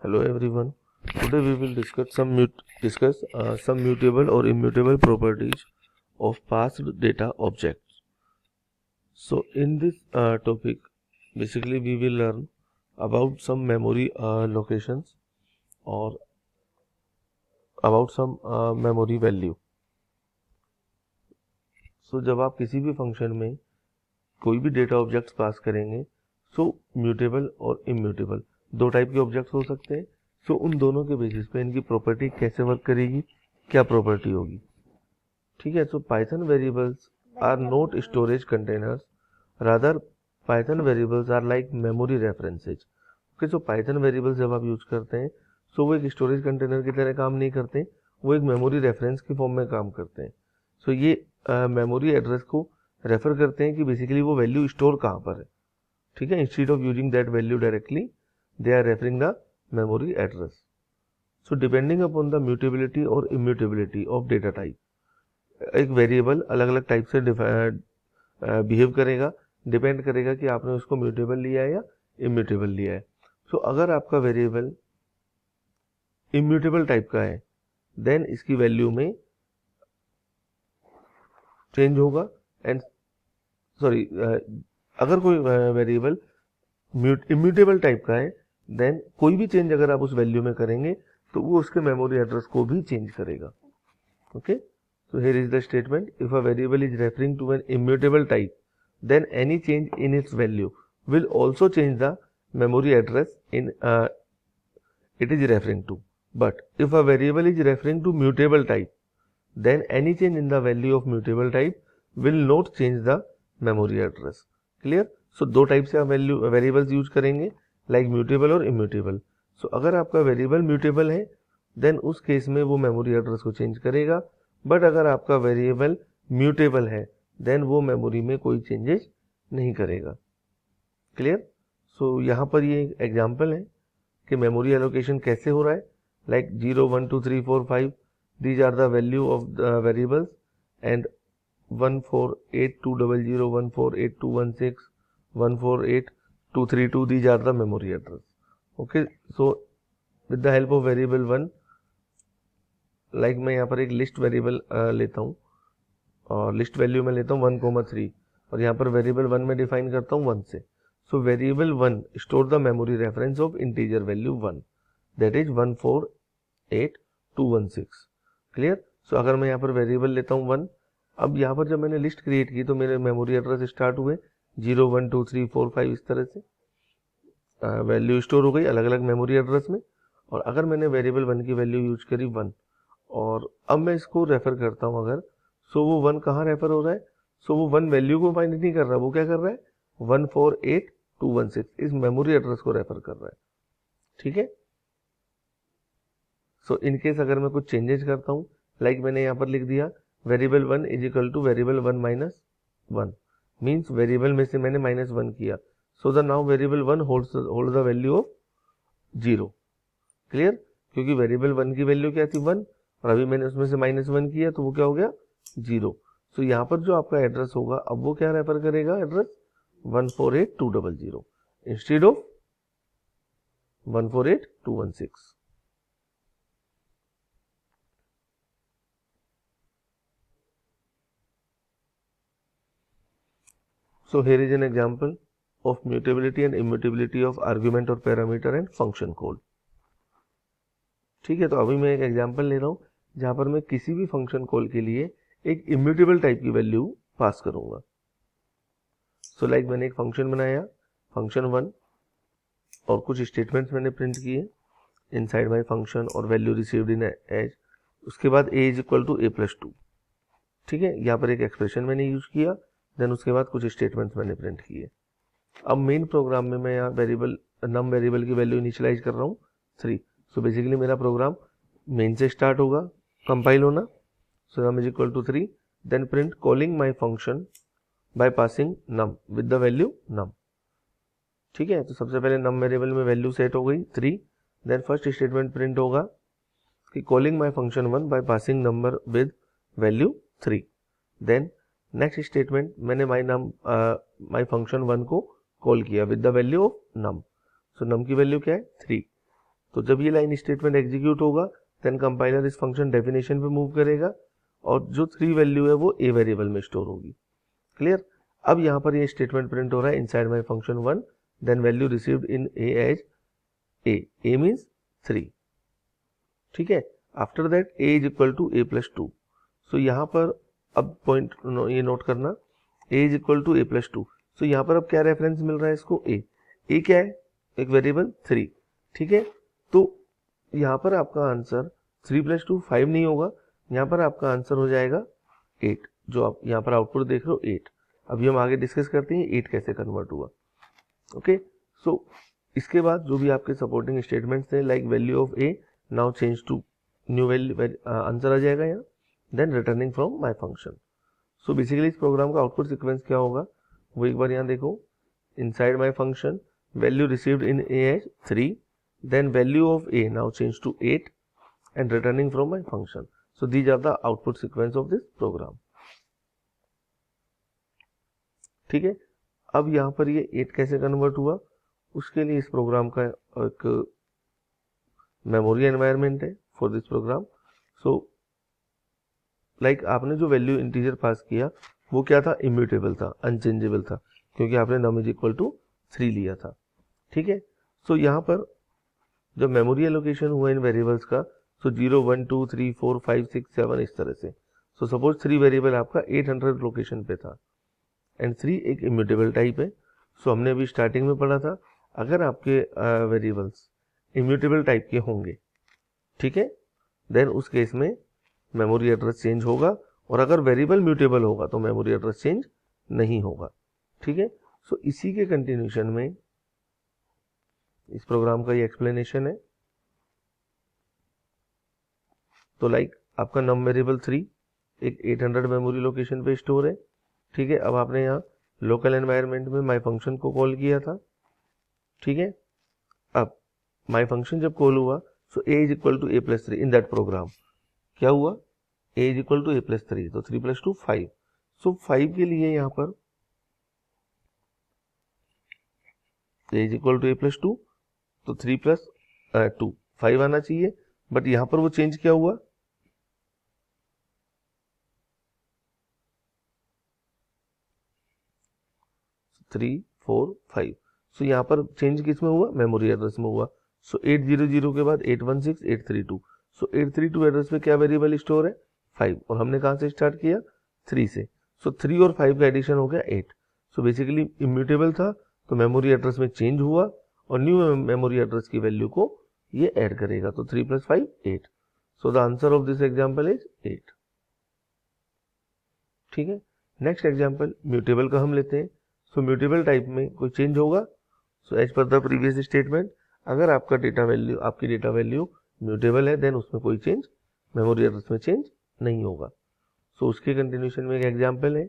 Hello everyone. Today we will discuss some mutable or immutable properties of parsed data objects. So in this topic, basically we will learn about some memory locations or about some memory value. So जब आप किसी भी function में कोई भी data objects पास करेंगे, सो mutable और immutable दो टाइप के ऑब्जेक्ट्स हो सकते हैं. सो उन दोनों के बेसिस पे इनकी प्रॉपर्टी कैसे वर्क करेगी, क्या प्रॉपर्टी होगी. ठीक है. So Python variables are not storage containers, rather Python variables are like memory references. Okay. So Python variables जब आप यूज करते हैं, सो वो एक स्टोरेज कंटेनर की तरह काम नहीं करते, वो एक मेमोरी रेफरेंस की फॉर्म में काम करते हैं. सो ये मेमोरी एड्रेस को रेफर करते हैं कि बेसिकली वो वैल्यू स्टोर कहाँ पर है. ठीक है. Instead of using that value directly, they are referring the memory address. So depending upon the mutability और इम्यूटेबिलिटी ऑफ डेटा टाइप, एक वेरिएबल अलग अलग टाइप से बिहेव करेगा. डिपेंड करेगा कि आपने उसको म्यूटेबल लिया है या इम्यूटेबल लिया है. सो अगर आपका वेरिएबल इम्यूटेबल टाइप का है, देन इसकी वैल्यू में चेंज होगा. एंड सॉरी, अगर कोई वेरिएबल इम्यूटेबल टाइप का है, देन कोई भी चेंज अगर आप उस वैल्यू में करेंगे तो वो उसके मेमोरी एड्रेस को भी चेंज करेगा. Okay. So here is the statement: if a variable is referring to an immutable type, then any change in its value will also change the memory address in it is referring to. But if a variable is referring to mutable type, then any change in the value of mutable type will not change the memory address. Clear? So दो type से आप variables use करेंगे, like mutable और immutable. सो अगर आपका variable mutable है, then उस case में वो मेमोरी एड्रेस को चेंज करेगा. बट अगर आपका वेरिएबल म्यूटेबल है, देन वो मेमोरी में कोई चेंजेस नहीं करेगा. क्लियर? सो यहाँ पर ये एग्जांपल है कि मेमोरी एलोकेशन कैसे हो रहा है. Like 0 1 2 3 4 5 these are the value of the variables, and 1482001 1482116 14823 these are the memory address. Okay. So with the help of variable 1, like मैं यहाँ पर एक लिस्ट वेरिएबल लेता हूँ और लिस्ट वैल्यू में लेता हूँ 1,3 और यहाँ पर वेरिएबल 1 में डिफाइन करता हूँ 1 से. So variable 1 store the memory reference of integer value 1, that is 148,216. Clear? So अगर मैं यहाँ पर वेरिएबल लेता हूँ 1, अब यहाँ पर जब मैंने लिस्ट क्रिएट की तो मेरे मेमोरी एड्रेस स्टार्ट हुए 0 1 2 3 4 5 इस तरह से वैल्यू स्टोर हो गई अलग अलग मेमोरी एड्रेस में. और अगर मैंने वेरिएबल 1 की वैल्यू यूज करी 1 और अब मैं इसको रेफर करता हूं अगर, सो वो 1 कहाँ रेफर हो रहा है. सो वो 1 वैल्यू को फाइंड नहीं कर रहा, वो क्या कर रहा है, 148,216 इस मेमोरी एड्रेस को रेफर कर रहा है. ठीक है. सो इनकेस अगर मैं कुछ चेंजेस करता हूँ, लाइक मैंने यहाँ पर लिख दिया variable 1 is equal two variable 1 minus 1, means variable में से मैंने -1 किया. So the now variable 1 hold the value of 0. Clear? क्योंकि वेरिएबल 1 की वैल्यू क्या थी 1 और अभी मैंने उसमें से -1 किया तो वो क्या हो गया 0. सो यहाँ पर जो आपका एड्रेस होगा, अब वो क्या रेफर करेगा address 148,200 instead of 148,216. So here is an example of mutability and immutability of argument or parameter and function call. ठीक है. तो अभी मैं एक एग्जांपल ले रहा हूँ जहां पर मैं किसी भी फंक्शन कॉल के लिए एक इम्यूटेबल टाइप की वैल्यू पास करूंगा. सो लाइक मैंने एक फंक्शन बनाया फंक्शन 1 और कुछ स्टेटमेंट्स मैंने प्रिंट किए इनसाइड माय फंक्शन और वैल्यू रिसीव्ड इन एज. उसके बाद a is equal to a+2. ठीक है. यहाँ पर एक एक्सप्रेशन मैंने यूज किया, देन उसके बाद कुछ स्टेटमेंट्स मैंने प्रिंट किए. अब मेन प्रोग्राम में मैं यहाँ वेरिएबल नम वेरिएबल की वैल्यू इनिशियलाइज कर रहा हूँ 3. सो बेसिकली मेरा प्रोग्राम मेन से स्टार्ट होगा कंपाइल होना. So num is equal to 3, then print calling my function by passing num with the value num. ठीक है. तो सबसे पहले नम वेरिएबल में वैल्यू सेट हो गई 3. देन फर्स्ट स्टेटमेंट प्रिंट होगा कि calling my function 1 by passing number with value 3. Then next statement मैंने माय फंक्शन 1 को कॉल किया with the value of num. So num की वैल्यू क्या है 3. तो जब ये लाइन स्टेटमेंट एग्जीक्यूट होगा देन कंपाइलर इस फंक्शन डेफिनेशन पे मूव करेगा और जो 3 वैल्यू है वो ए वेरिएबल में स्टोर होगी। क्लियर। अब यहाँ पर ये स्टेटमेंट प्रिंट हो रहा है inside my function 1 then value received in a as A means 3। ठीक है। After that a is equal to a plus 2। So यहाँ पर अब पॉइंट ये नोट करना, a is equal to a plus 2। So यहाँ पर अब क्या रेफरेंस मिल रहा है इसको, ए क्या है, एक वेरिएबल 3। ठीक है। तो यहाँ पर आपका आंसर 3 प्लस 2 5 नहीं होगा, यहाँ पर आपका आंसर हो जाएगा 8। जो आप यहाँ पर आउटपुट देख रहे हो 8। अभी हम आगे डिस्कस करते हैं 8 कैसे कन्वर्ट हुआ। ओके। सो इसके बाद जो भी आपके सपोर्टिंग स्टेटमेंट्स थे like value of a now change to new value, answer आ जाएगा यहाँ, then returning from my function. So basically इस प्रोग्राम का आउटपुट सीक्वेंस क्या होगा वो एक बार यहाँ देखो, inside my function value received in a as 3 then value of a now change to 8 and returning from my function. So these are the output sequence of this program. ठीक है। अब यहाँ पर ये 8 कैसे कन्वर्ट हुआ, उसके लिए इस प्रोग्राम का एक मेमोरी एनवायरनमेंट है for this program. So like आपने जो वैल्यू इंटीजर पास किया वो क्या था, इम्यूटेबल था, अनचेंजेबल था, क्योंकि आपने नम इज इक्वल टू 3 लिया था। ठीक है। सो यहाँ पर जब मेमोरी एलोकेशन हुआ इन वेरिएबल्स का, सो 0 1 2 3 4 5 6 7 इस तरह से। सो सपोज 3 वेरिएबल आपका 800 लोकेशन पे था एंड 3 एक इम्यूटेबल टाइप है। सो हमने अभी स्टार्टिंग में पढ़ा था अगर आपके वेरिएबल्स इम्यूटेबल टाइप के होंगे, ठीक है, देन उस केस में मेमोरी एड्रेस चेंज होगा, और अगर वेरिएबल म्यूटेबल होगा तो मेमोरी एड्रेस चेंज नहीं होगा। ठीक है। सो इसी के कंटिन्यूशन में इस प्रोग्राम का ये एक्सप्लेनेशन है। तो लाइक आपका नम वेरिएबल 3 एक 800 मेमोरी लोकेशन पे स्टोर है। ठीक है। अब आपने यहाँ लोकल एनवायरनमेंट में माई फंक्शन को कॉल किया था। ठीक है। अब माई फंक्शन जब कॉल हुआ so a is equal to a plus 3 in that program क्या हुआ, a is equal to a plus 3, तो 3 प्लस 2 5। सो 5 के लिए यहाँ पर a is equal to a plus 2, तो 3 प्लस 2 5 आना चाहिए, बट यहां पर वो चेंज क्या हुआ, थ्री 4 5। सो यहाँ पर चेंज किस में हुआ, मेमोरी एड्रेस में हुआ। सो 800 के बाद 816 832। सो 832 एड्रेस पे क्या वेरिएबल स्टोर है, 5, और हमने कहाँ से स्टार्ट किया, 3 से। सो 3 और 5 का एडिशन हो गया 8। सो बेसिकली इम्यूटेबल था तो मेमोरी एड्रेस में चेंज हुआ, और न्यू मेमोरी एड्रेस की वैल्यू को ये ऐड करेगा, तो 3 plus 5 8। So the answer of this example is 8। ठीक है। नेक्स्ट एग्जाम्पल म्यूटेबल का हम लेते हैं। सो म्यूटेबल टाइप में कोई चेंज होगा, so as per the previous statement अगर आपका आपकी डेटा वैल्यू म्यूटेबल है देन उसमें कोई चेंज, मेमोरी एड्रेस में चेंज नहीं होगा। सो उसके कंटिन्यूशन में एक एग्जाम्पल है,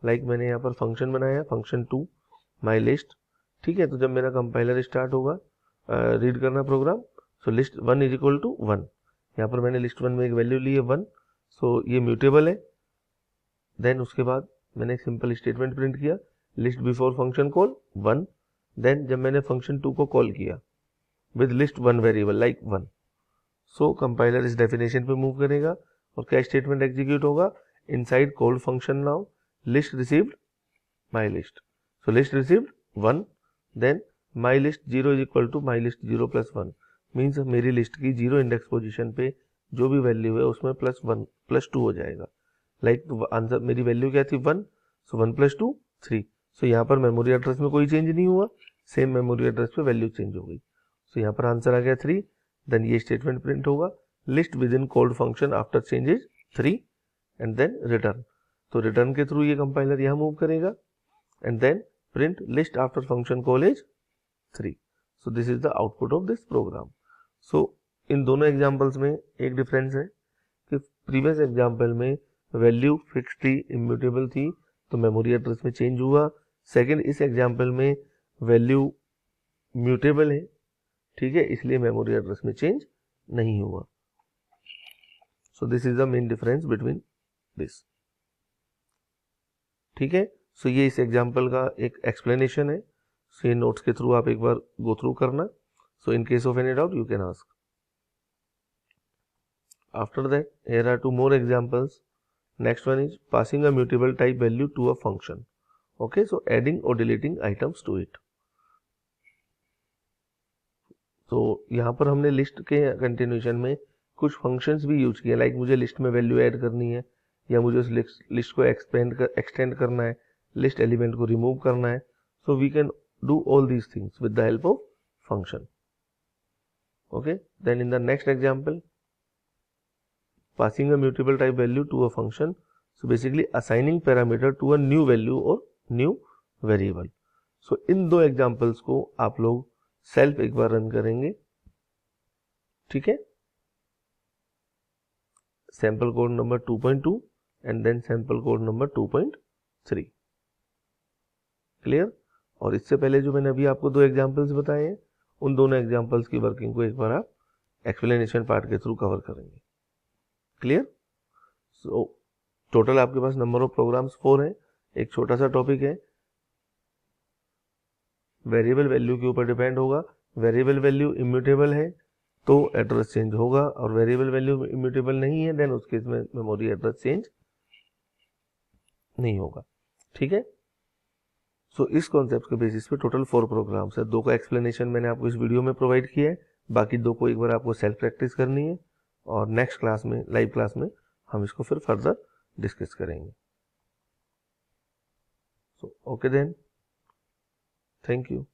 लाइक मैंने यहाँ पर फंक्शन बनाया, फंक्शन 2 माई लिस्ट। ठीक है। तो जब मेरा कंपाइलर स्टार्ट होगा रीड करना program, so list 1 is equal to 1। यहाँ पर मैंने लिस्ट 1 में एक वैल्यू ली है 1, सो ये म्यूटेबल है। देन उसके बाद मैंने एक सिंपल स्टेटमेंट प्रिंट किया, list before function call 1। Then जब मैंने फंक्शन 2 को कॉल किया with list 1 variable like 1, so compiler इस डेफिनेशन पे मूव करेगा और क्या स्टेटमेंट एग्जीक्यूट होगा, inside called function now list received my list. So list received 1, then my list 0 is equal to my list 0 plus 1, means मेरी list की 0 index position पे जो भी वैल्यू है उसमें प्लस 1 प्लस 2 हो जाएगा। लाइक आंसर मेरी वैल्यू क्या थी 1, सो 1 प्लस 2 3। सो यहाँ पर मेमोरी एड्रेस में कोई चेंज नहीं हुआ, सेम मेमोरी एड्रेस पे वैल्यू चेंज हो गई। सो यहाँ पर आंसर आ गया 3। देन ये स्टेटमेंट प्रिंट होगा, list within called function after changes 3 and then return. तो रिटर्न के थ्रू ये कंपाइलर यहाँ मूव करेगा and then print list after function call is 3। So this is the output of this program. So इन दोनों examples में एक difference है कि प्रीवियस एग्जाम्पल में वैल्यू फिक्स थी, इम्यूटेबल थी, तो मेमोरी एड्रेस में चेंज हुआ। सेकंड, इस एग्जाम्पल में वैल्यू म्यूटेबल है, ठीक है, इसलिए मेमोरी एड्रेस में चेंज नहीं हुआ। सो this is the main difference between this. ठीक है। सो ये इस एग्जाम्पल का एक एक्सप्लेनेशन है। सो ये नोट्स के थ्रू आप एक बार गो थ्रू करना। So in case of any doubt, you can ask. After that, here are two more examples. Next one is passing a mutable type value to a function. Okay, so adding or deleting items to it. तो यहाँ पर हमने list के continuation में कुछ functions भी use किए, like मुझे लिस्ट में वैल्यू ऐड करनी है या मुझे उस लिस्ट को एक्सटेंड करना है, लिस्ट एलिमेंट को रिमूव करना है. So we can do all these things with the help of function. Okay, then in the next example, passing a mutable type value to a function. So basically assigning parameter to a new value or new variable. So इन दो examples को आप लोग self एक बार run करेंगे. ठीक है, sample code number 2.2 and then sample code number 2.3. Clear. और इससे पहले जो मैंने अभी आपको दो एग्जाम्पल्स बताए हैं, उन दोनों एग्जाम्पल्स की वर्किंग को एक बार आप एक्सप्लेनेशन पार्ट के थ्रू कवर करेंगे. क्लियर. सो टोटल आपके पास नंबर ऑफ प्रोग्राम्स 4 है. एक छोटा सा टॉपिक है, वेरिएबल वैल्यू के ऊपर डिपेंड होगा. वेरिएबल वैल्यू इम्यूटेबल है तो एड्रेस चेंज होगा, और वेरिएबल वैल्यू इम्यूटेबल नहीं है देन उस केस में मेमोरी एड्रेस चेंज नहीं होगा. ठीक है. सो इस कॉन्सेप्ट के बेसिस पे टोटल 4 प्रोग्राम्स है. 2 का एक्सप्लेनेशन मैंने आपको इस वीडियो में प्रोवाइड किया है, बाकी 2 को एक बार आपको सेल्फ प्रैक्टिस करनी है, और नेक्स्ट क्लास में, लाइव क्लास में हम इसको फिर फर्दर डिस्कस करेंगे. So okay then, thank you.